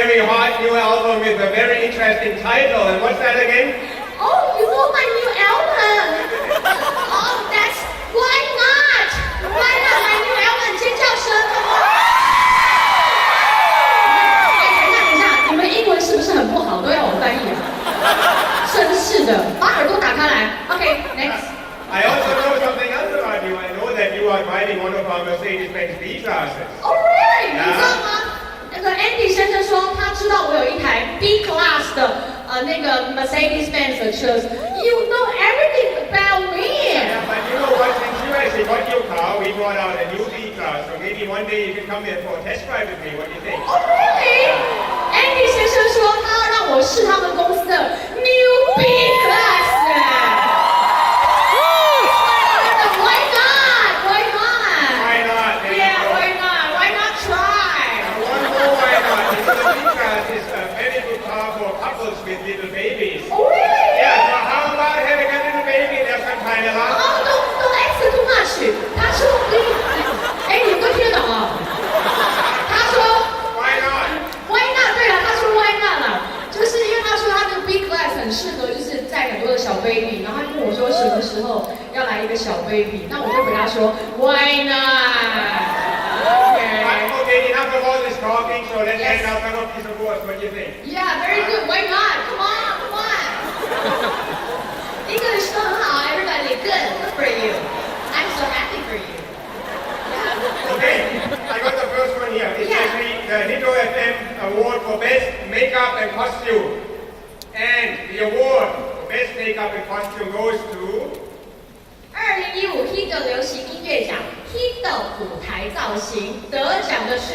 very hot new album with a very interesting title. And what's that again? Oh, you know my new album. Oh, that's why not? Why not my new album？ 尖叫声。等一下，你们英文是不是很不好？都要我翻译啊？真是的，把耳朵打开来。OK, next. I also know something else about you. I know that you are driving one of our Mercedes-Benz B-classes. Oh really？ 你知道吗？那个 Andy 先生说他知道我有一台 B class 的那个 Mercedes-Benz 的车子。You know everything about me. Yeah, but you know what? Since you actually got your car, we brought out a new B-class. So maybe one day you can come here for a test drive with me. What do you think? Oh really? Andy 先生说他要让我试他们公司的 New B class. Why not? Why not? Why not? There you Yeah, go. why not? Why not try? One more why not? Because the B-class is a very good car for couples with little babies. Oh really? Yeah, so how about having a little baby there sometime in life? Oh, don't ask too much. 他说哎，你会听得懂哦？他说 Why not? Why not？ 对了，他说 Why not 啦，就是因为他说他的 Big Class 很适合就是载很多的小 baby， 然后他问我说什么时候要来一个小 baby， 那我就回答说 Why not？ Okay, enough of all this talking, so let's Yes. hand out some of these awards. What do you think? Yeah, very good. Why not? Come on, come on. English 都很好 ，everybody good. Good for you. I'm so happy for you. Okay, I got the first one here. It's Yeah. actually the Hito FM Award for Best Makeup and Costume. And the award for Best Makeup and Costume goes to 2015 Hit 流行音乐奖 Hit 舞台造型得奖的是